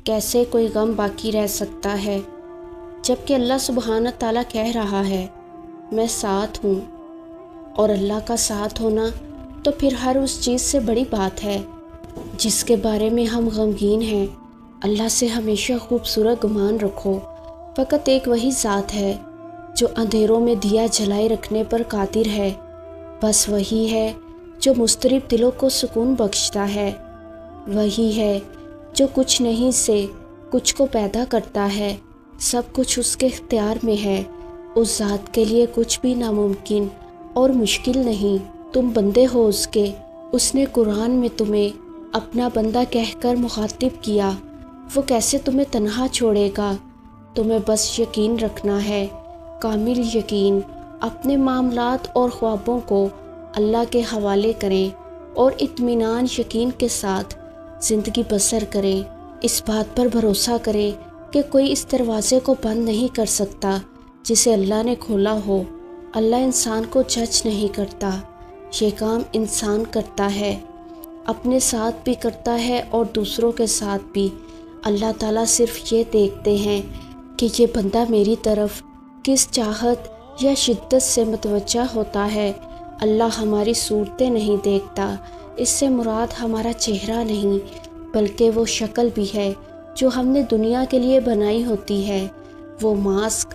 کیسے کوئی غم باقی رہ سکتا ہے جبکہ اللہ سبحانہ تعالیٰ کہہ رہا ہے میں ساتھ ہوں، اور اللہ کا ساتھ ہونا تو پھر ہر اس چیز سے بڑی بات ہے جس کے بارے میں ہم غمگین ہیں۔ اللہ سے ہمیشہ خوبصورت گمان رکھو، فقط ایک وہی ذات ہے جو اندھیروں میں دیا جلائے رکھنے پر قادر ہے، بس وہی ہے جو مضطرب دلوں کو سکون بخشتا ہے، وہی ہے جو کچھ نہیں سے کچھ کو پیدا کرتا ہے، سب کچھ اس کے اختیار میں ہے، اس ذات کے لیے کچھ بھی ناممکن اور مشکل نہیں۔ تم بندے ہو اس کے، اس نے قرآن میں تمہیں اپنا بندہ کہہ کر مخاطب کیا، وہ کیسے تمہیں تنہا چھوڑے گا؟ تمہیں بس یقین رکھنا ہے، کامل یقین۔ اپنے معاملات اور خوابوں کو اللہ کے حوالے کریں اور اطمینان یقین کے ساتھ زندگی بسر کریں۔ اس بات پر بھروسہ کریں کہ کوئی اس دروازے کو بند نہیں کر سکتا جسے اللہ نے کھولا ہو۔ اللہ انسان کو جج نہیں کرتا، یہ کام انسان کرتا ہے، اپنے ساتھ بھی کرتا ہے اور دوسروں کے ساتھ بھی۔ اللہ تعالیٰ صرف یہ دیکھتے ہیں کہ یہ بندہ میری طرف کس چاہت یا شدت سے متوجہ ہوتا ہے۔ اللہ ہماری صورتیں نہیں دیکھتا، اس سے مراد ہمارا چہرہ نہیں بلکہ وہ شکل بھی ہے جو ہم نے دنیا کے لیے بنائی ہوتی ہے، وہ ماسک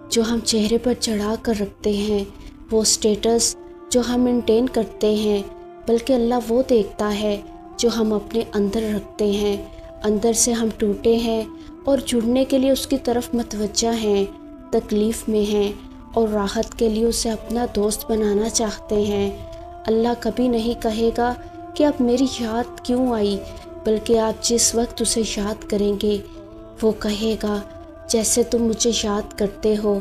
جو ہم چہرے پر چڑھا کر رکھتے ہیں، وہ سٹیٹس جو ہم مینٹین کرتے ہیں، بلکہ اللہ وہ دیکھتا ہے جو ہم اپنے اندر رکھتے ہیں۔ اندر سے ہم ٹوٹے ہیں اور جڑنے کے لیے اس کی طرف متوجہ ہیں، تکلیف میں ہیں اور راحت کے لیے اسے اپنا دوست بنانا چاہتے ہیں۔ اللہ کبھی نہیں کہے گا کہ اب میری یاد کیوں آئی، بلکہ آپ جس وقت اسے یاد کریں گے وہ کہے گا جیسے تم مجھے یاد کرتے ہو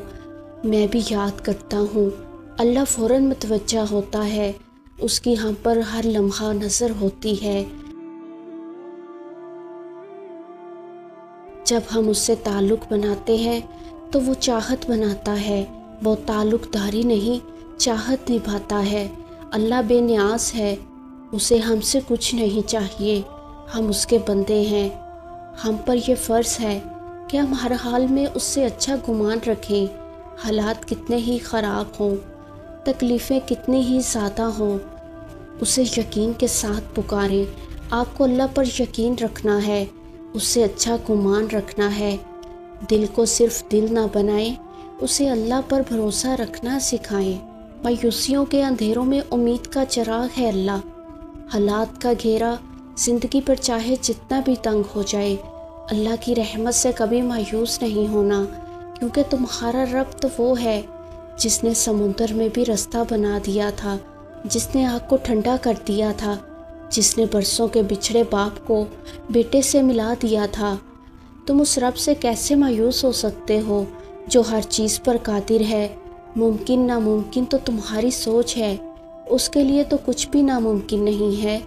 میں بھی یاد کرتا ہوں۔ اللہ فوراً متوجہ ہوتا ہے، اس کی ہم پر ہر لمحہ نظر ہوتی ہے۔ جب ہم اس سے تعلق بناتے ہیں تو وہ چاہت بناتا ہے، وہ تعلق داری نہیں چاہت نبھاتا ہے۔ اللہ بے نیاز ہے، اسے ہم سے کچھ نہیں چاہیے، ہم اس کے بندے ہیں۔ ہم پر یہ فرض ہے کہ ہم ہر حال میں اس سے اچھا گمان رکھیں، حالات کتنے ہی خراب ہوں، تکلیفیں کتنی ہی زیادہ ہوں، اسے یقین کے ساتھ پکاریں۔ آپ کو اللہ پر یقین رکھنا ہے، اس سے اچھا گمان رکھنا ہے، دل کو صرف دل نہ بنائیں، اسے اللہ پر بھروسہ رکھنا سکھائیں۔ مایوسیوں کے اندھیروں میں امید کا چراغ ہے اللہ۔ حالات کا گھیرا زندگی پر چاہے جتنا بھی تنگ ہو جائے، اللہ کی رحمت سے کبھی مایوس نہیں ہونا، کیونکہ تمہارا رب تو وہ ہے جس نے سمندر میں بھی رستہ بنا دیا تھا، جس نے آگ کو ٹھنڈا کر دیا تھا، جس نے برسوں کے بچھڑے باپ کو بیٹے سے ملا دیا تھا۔ تم اس رب سے کیسے مایوس ہو سکتے ہو جو ہر چیز پر قادر ہے؟ ممکن ناممکن تو تمہاری سوچ ہے، اس کے لیے تو کچھ بھی ناممکن نہیں ہے۔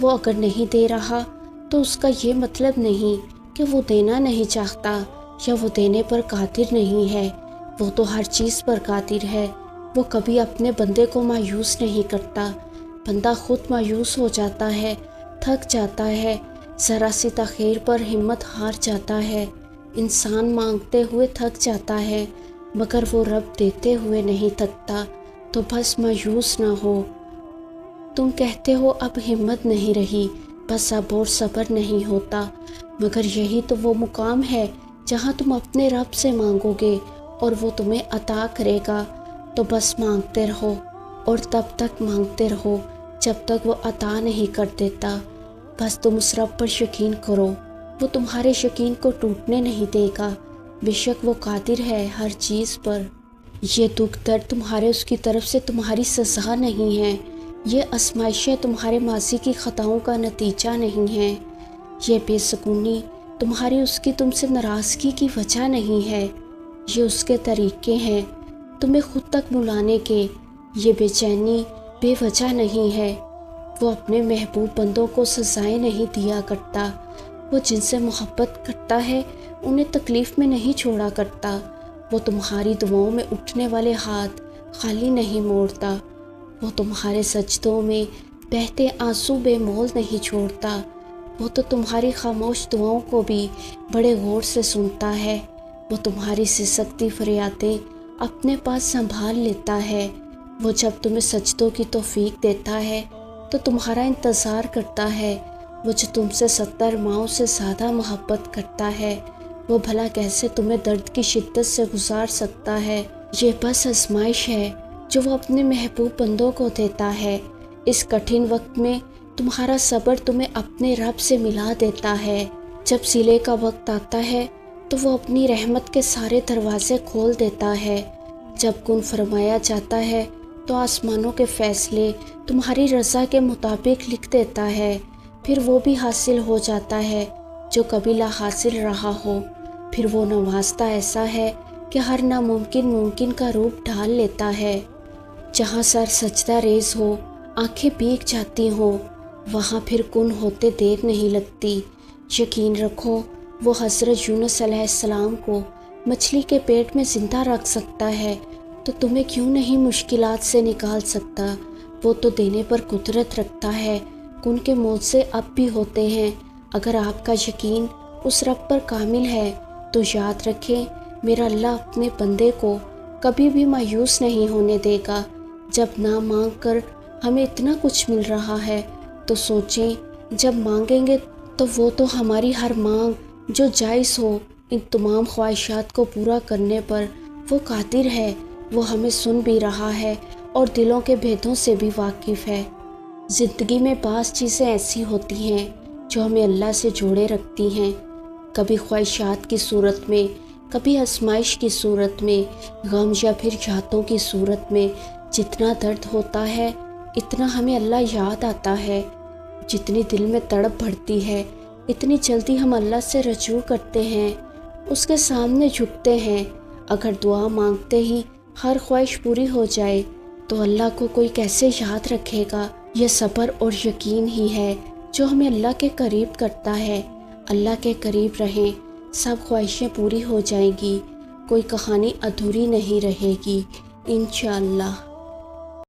وہ اگر نہیں دے رہا تو اس کا یہ مطلب نہیں کہ وہ دینا نہیں چاہتا یا وہ دینے پر قادر نہیں ہے، وہ تو ہر چیز پر قادر ہے۔ وہ کبھی اپنے بندے کو مایوس نہیں کرتا، بندہ خود مایوس ہو جاتا ہے، تھک جاتا ہے، ذرا سی تاخیر پر ہمت ہار جاتا ہے۔ انسان مانگتے ہوئے تھک جاتا ہے مگر وہ رب دیتے ہوئے نہیں تھکتا، تو بس مایوس نہ ہو۔ تم کہتے ہو اب ہمت نہیں رہی، بس اب اور صبر نہیں ہوتا، مگر یہی تو وہ مقام ہے جہاں تم اپنے رب سے مانگو گے اور وہ تمہیں عطا کرے گا۔ تو بس مانگتے رہو اور تب تک مانگتے رہو جب تک وہ عطا نہیں کر دیتا۔ بس تم اس رب پر یقین کرو، وہ تمہارے یقین کو ٹوٹنے نہیں دے گا، بے شک وہ قادر ہے ہر چیز پر۔ یہ دکھ درد تمہارے اس کی طرف سے تمہاری سزا نہیں ہے، یہ آزمائشیں تمہارے ماضی کی خطاؤں کا نتیجہ نہیں ہیں، یہ بے سکونی تمہاری اس کی تم سے ناراضگی کی وجہ نہیں ہے، یہ اس کے طریقے ہیں تمہیں خود تک بلانے کے، یہ بے چینی بے وجہ نہیں ہے۔ وہ اپنے محبوب بندوں کو سزائیں نہیں دیا کرتا، وہ جن سے محبت کرتا ہے انہیں تکلیف میں نہیں چھوڑا کرتا، وہ تمہاری دعاؤں میں اٹھنے والے ہاتھ خالی نہیں موڑتا، وہ تمہارے سجدوں میں بہتے آنسو بے مول نہیں چھوڑتا، وہ تو تمہاری خاموش دعاؤں کو بھی بڑے غور سے سنتا ہے، وہ تمہاری سسکتی فریادیں اپنے پاس سنبھال لیتا ہے، وہ جب تمہیں سجدوں کی توفیق دیتا ہے تو تمہارا انتظار کرتا ہے، وہ جو تم سے 70 ماہوں سے زیادہ محبت کرتا ہے، وہ بھلا کیسے تمہیں درد کی شدت سے گزار سکتا ہے؟ یہ بس آزمائش ہے جو وہ اپنے محبوب بندوں کو دیتا ہے۔ اس کٹھن وقت میں تمہارا صبر تمہیں اپنے رب سے ملا دیتا ہے۔ جب صلے کا وقت آتا ہے تو وہ اپنی رحمت کے سارے دروازے کھول دیتا ہے۔ جب کن فرمایا جاتا ہے تو آسمانوں کے فیصلے تمہاری رضا کے مطابق لکھ دیتا ہے، پھر وہ بھی حاصل ہو جاتا ہے جو کبھی لا حاصل رہا ہو۔ پھر وہ نوازتا ایسا ہے کہ ہر ناممکن ممکن کا روپ ڈھال لیتا ہے۔ جہاں سر سجدہ ریز ہو، آنکھیں بھیگ جاتی ہوں، وہاں پھر کن ہوتے دیر نہیں لگتی۔ یقین رکھو وہ حضرت یونس علیہ السلام کو مچھلی کے پیٹ میں زندہ رکھ سکتا ہے تو تمہیں کیوں نہیں مشکلات سے نکال سکتا؟ وہ تو دینے پر قدرت رکھتا ہے۔ کن کے معجزے اب بھی ہوتے ہیں۔ اگر آپ کا یقین اس رب پر کامل ہے تو یاد رکھیں، میرا اللہ اپنے بندے کو کبھی بھی مایوس نہیں ہونے دے گا۔ جب نہ مانگ کر ہمیں اتنا کچھ مل رہا ہے تو سوچیں جب مانگیں گے تو وہ تو ہماری ہر مانگ جو جائز ہو، ان تمام خواہشات کو پورا کرنے پر وہ قادر ہے۔ وہ ہمیں سن بھی رہا ہے اور دلوں کے بھیدوں سے بھی واقف ہے۔ زندگی میں بعض چیزیں ایسی ہوتی ہیں جو ہمیں اللہ سے جوڑے رکھتی ہیں، کبھی خواہشات کی صورت میں، کبھی آزمائش کی صورت میں، غم یا پھر یادوں کی صورت میں۔ جتنا درد ہوتا ہے اتنا ہمیں اللہ یاد آتا ہے، جتنی دل میں تڑپ بڑھتی ہے اتنی جلدی ہم اللہ سے رجوع کرتے ہیں، اس کے سامنے جھکتے ہیں۔ اگر دعا مانگتے ہی ہر خواہش پوری ہو جائے تو اللہ کو کوئی کیسے یاد رکھے گا؟ یہ صبر اور یقین ہی ہے جو ہمیں اللہ کے قریب کرتا ہے۔ اللہ کے قریب رہیں، سب خواہشیں پوری ہو جائیں گی، کوئی کہانی ادھوری نہیں رہے گی انشاءاللہ۔